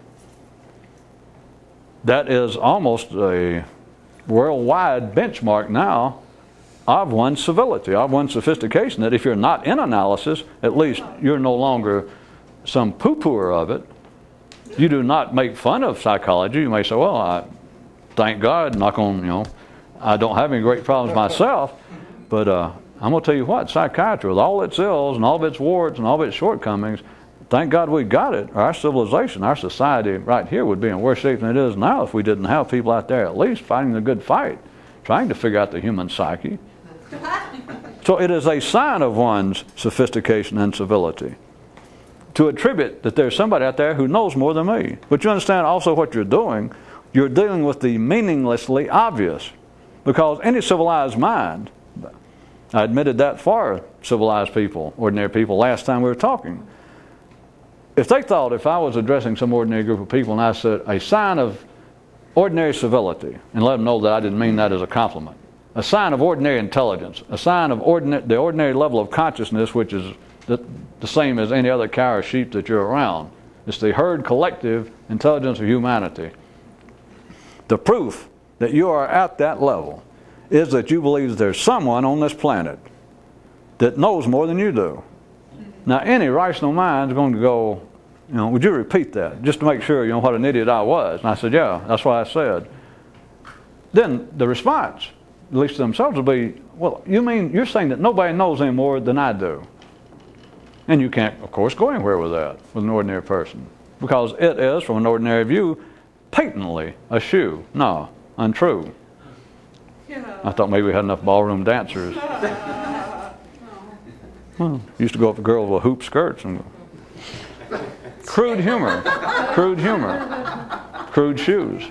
That is almost a worldwide benchmark now of one's civility, of one's sophistication, that if you're not in analysis, at least you're no longer some poo-pooer of it. You do not make fun of psychology. You may say, well, I thank God, knock on, I don't have any great problems myself, but I'm going to tell you what, psychiatry, with all its ills and all of its warts and all of its shortcomings, thank God we got it. Our civilization, our society right here would be in worse shape than it is now if we didn't have people out there at least fighting the good fight, trying to figure out the human psyche. So it is a sign of one's sophistication and civility to attribute that there's somebody out there who knows more than me. But you understand also what you're doing. You're dealing with the meaninglessly obvious. Because any civilized mind, I admitted that for civilized people, ordinary people, last time we were talking. If they thought if I was addressing some ordinary group of people and I said a sign of ordinary civility, and let them know that I didn't mean that as a compliment, a sign of ordinary intelligence, a sign of the ordinary level of consciousness, which is the same as any other cow or sheep that you're around. It's the herd collective intelligence of humanity. The proof that you are at that level is that you believe that there's someone on this planet that knows more than you do. Now, any rational mind is going to go, would you repeat that? Just to make sure, what an idiot I was. And I said, yeah, that's what I said. Then the response, at least to themselves, will be, well, you're saying that nobody knows any more than I do. And you can't, of course, go anywhere with that, with an ordinary person. Because it is, from an ordinary view, patently a shoe. No, untrue. Yeah. I thought maybe we had enough ballroom dancers. Well, used to go up to girls with hoop skirts and go. Crude humor. Crude shoes.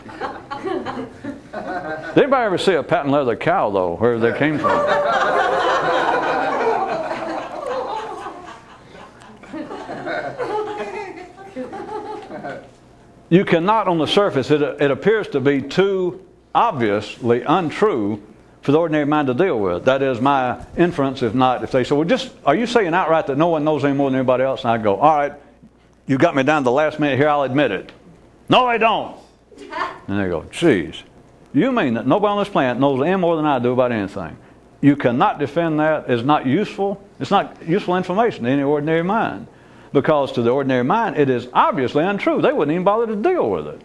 Did anybody ever see a patent leather cow, though, where they came from? You cannot, on the surface, it appears to be too obviously untrue for the ordinary mind to deal with. That is my inference, if they say, well, are you saying outright that no one knows any more than anybody else? And I go, all right, you got me down to the last minute here, I'll admit it. No, they don't. And they go, geez, you mean that nobody on this planet knows any more than I do about anything? You cannot defend that. It's not useful. It's not useful information to any ordinary mind. Because to the ordinary mind, it is obviously untrue. They wouldn't even bother to deal with it.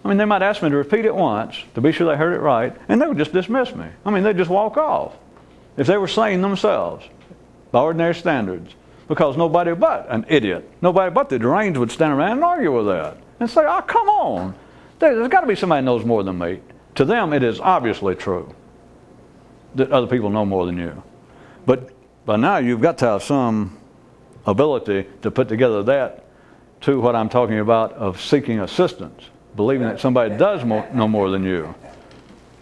I mean, they might ask me to repeat it once to be sure they heard it right, and they would just dismiss me. I mean, they'd just walk off if they were sane themselves by ordinary standards. because nobody but an idiot, nobody but the deranged would stand around and argue with that and say, oh, come on. There's got to be somebody who knows more than me. To them, it is obviously true that other people know more than you. But by now, you've got to have some ability to put together that to what I'm talking about of seeking assistance, believing that somebody does know more than you.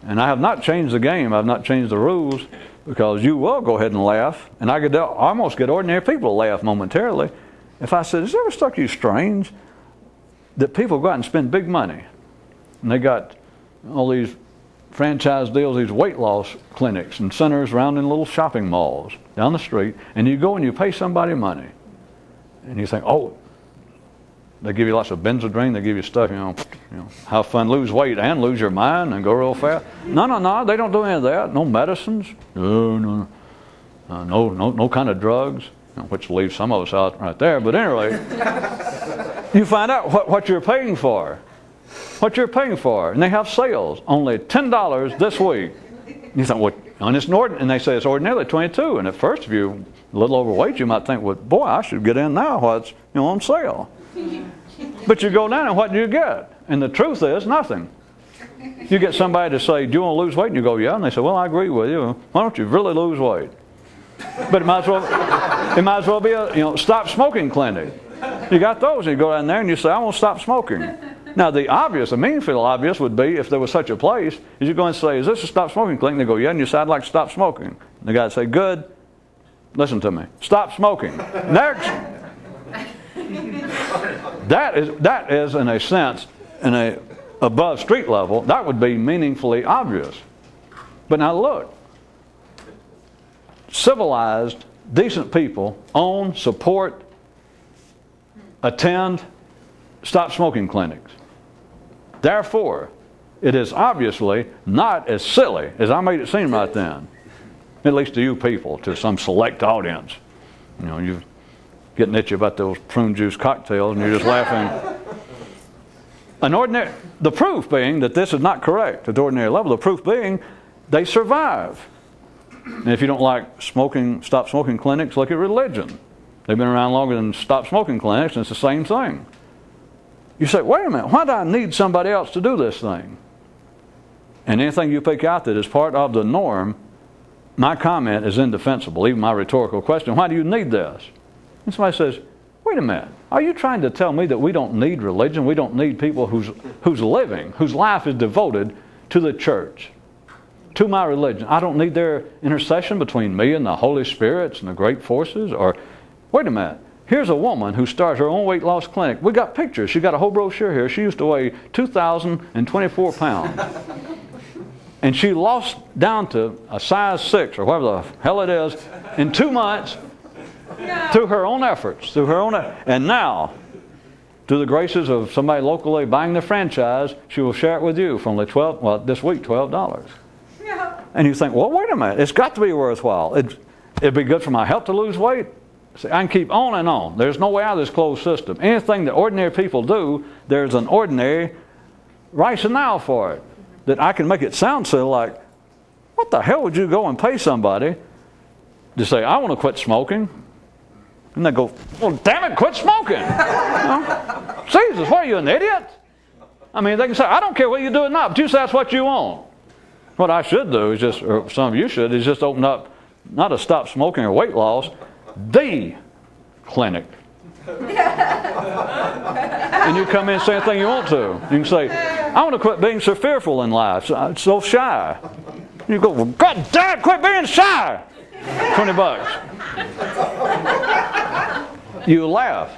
And I have not changed the game. I've not changed the rules, because you will go ahead and laugh. And I could almost get ordinary people to laugh momentarily. If I said, has it ever struck you strange that people go out and spend big money, and they got all these franchise deals, these weight loss clinics and centers around in little shopping malls down the street, and you go and you pay somebody money, and you think, oh, they give you lots of Benzodrine, they give you stuff, you know, have fun, lose weight and lose your mind and go real fast. No, they don't do any of that. No medicines, no kind of drugs, which leaves some of us out right there. But anyway, you find out what you're paying for. What you're paying for. And they have sales. Only $10 this week. You think, well, and they say it's ordinarily $22. And at first, if you're a little overweight, you might think, well, boy, I should get in now while it's on sale. But you go down and what do you get? And the truth is nothing. You get somebody to say, do you want to lose weight? And you go, yeah. And they say, well, I agree with you. Why don't you really lose weight? But it might as well be a stop smoking clinic. You got those, and you go down there and you say, I want to stop smoking. Now the meaningful obvious would be, if there was such a place, is you go and say, is this a stop smoking clinic? And they go, yeah. And you say, I'd like to stop smoking. And the guy would say, good. Listen to me. Stop smoking. Next. That is in a sense, in a above street level, that would be meaningfully obvious. But now look, civilized, decent people own, support, attend stop smoking clinics. Therefore, it is obviously not as silly as I made it seem right then. At least to you people, to some select audience. You're getting itchy about those prune juice cocktails and you're just laughing. The proof being that this is not correct at the ordinary level, the proof being they survive. And if you don't like stop smoking clinics, look at religion. They've been around longer than stop smoking clinics, and it's the same thing. You say, wait a minute, why do I need somebody else to do this thing? And anything you pick out that is part of the norm, my comment is indefensible, even my rhetorical question, why do you need this? And somebody says, wait a minute, are you trying to tell me that we don't need religion? We don't need people whose life is devoted to the church, to my religion. I don't need their intercession between me and the Holy Spirits and the great forces? Or, wait a minute, here's a woman who started her own weight loss clinic. We got pictures. She got a whole brochure here. She used to weigh 2,024 pounds. And she lost down to a size 6 or whatever the hell it is in 2 months through her own efforts. And now, through the graces of somebody locally buying the franchise, she will share it with you for only this week, $12. Yeah. And you think, well, wait a minute, it's got to be worthwhile. It'd be good for my health to lose weight. See, I can keep on and on. There's no way out of this closed system. Anything that ordinary people do, there's an ordinary rationale for it. That I can make it sound so like, what the hell would you go and pay somebody to say, I want to quit smoking? And they go, well, damn it, quit smoking. Jesus, what are you, an idiot? I mean, they can say, I don't care what you do or not, but you say that's what you want. What I should do is or some of you should, is just open up, not a stop smoking or weight loss, the clinic. And you come in and say anything you want to. You can say, I want to quit being so fearful in life, so shy. You go, well, God damn it, quit being shy. $20. You laugh.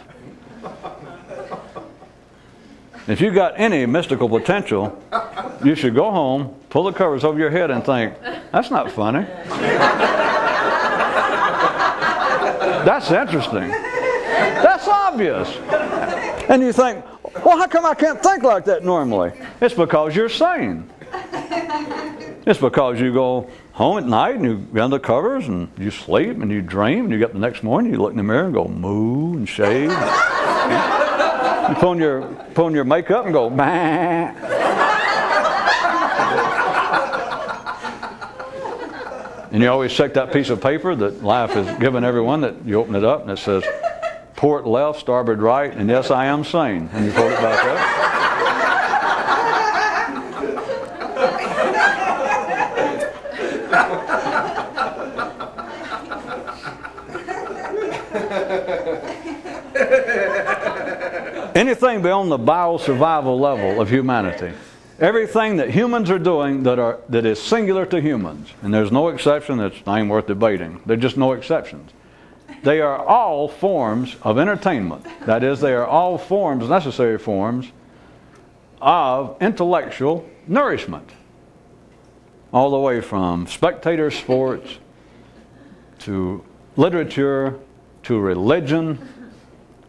If you got any mystical potential, you should go home, pull the covers over your head and think, that's not funny. That's interesting. That's obvious. And you think, well, how come I can't think like that normally? It's because you're sane. It's because you go home at night and you get under the covers and you sleep and you dream and you get up the next morning, you look in the mirror and go moo and shave. You put on your makeup and go bah. And you always check that piece of paper that life has given everyone, that you open it up and it says, port left, starboard right, and yes, I am sane. And you fold it back up. Anything beyond the bio-survival level of humanity. Everything that humans are doing that is singular to humans, and there's no exception, it's not even worth debating. There's just no exceptions. They are all forms of entertainment. That is, they are all forms, necessary forms, of intellectual nourishment. All the way from spectator sports, to literature, to religion,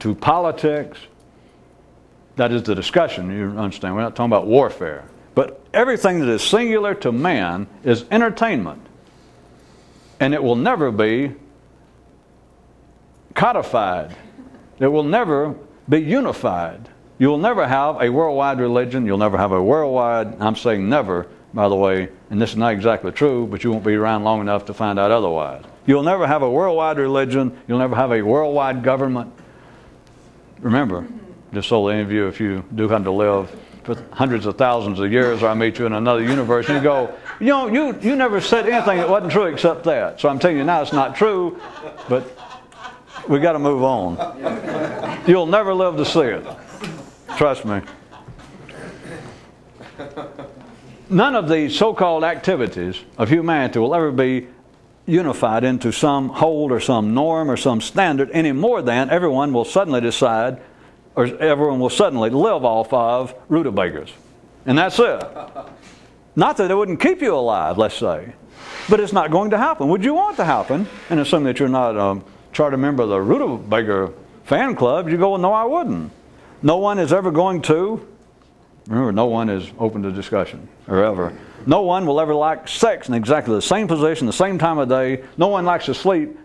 to politics. That is the discussion, you understand. We're not talking about warfare. But everything that is singular to man is entertainment. And it will never be codified. It will never be unified. You will never have a worldwide religion. You'll never have a worldwide, I'm saying never, by the way, and this is not exactly true, but you won't be around long enough to find out otherwise. You'll never have a worldwide religion. You'll never have a worldwide government. Remember, just so any of you, if you do come to live for hundreds of thousands of years, or I meet you in another universe, and you go, you know, you never said anything that wasn't true except that. So I'm telling you now it's not true, but we got to move on. You'll never live to see it. Trust me. None of these so-called activities of humanity will ever be unified into some hold or some norm or some standard any more than everyone will suddenly decide, or everyone will suddenly live off of rutabagas. And that's it. Not that it wouldn't keep you alive, let's say, but it's not going to happen. Would you want it to happen? And assume that you're not a charter member of the rutabaga fan club, you go, well, no, I wouldn't. No one is ever going to, remember, no one is open to discussion, or ever. No one will ever like sex in exactly the same position, the same time of day. No one likes to sleep.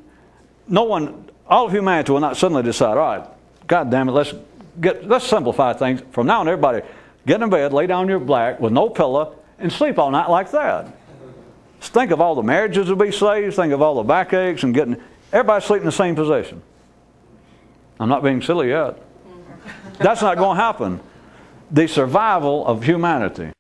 No one, all of humanity will not suddenly decide, all right, God damn it, let's simplify things. From now on, everybody, get in bed, lay down your black with no pillow, and sleep all night like that. Just think of all the marriages that will be saved. Think of all the backaches and getting everybody sleep in the same position. I'm not being silly yet. That's not going to happen. The survival of humanity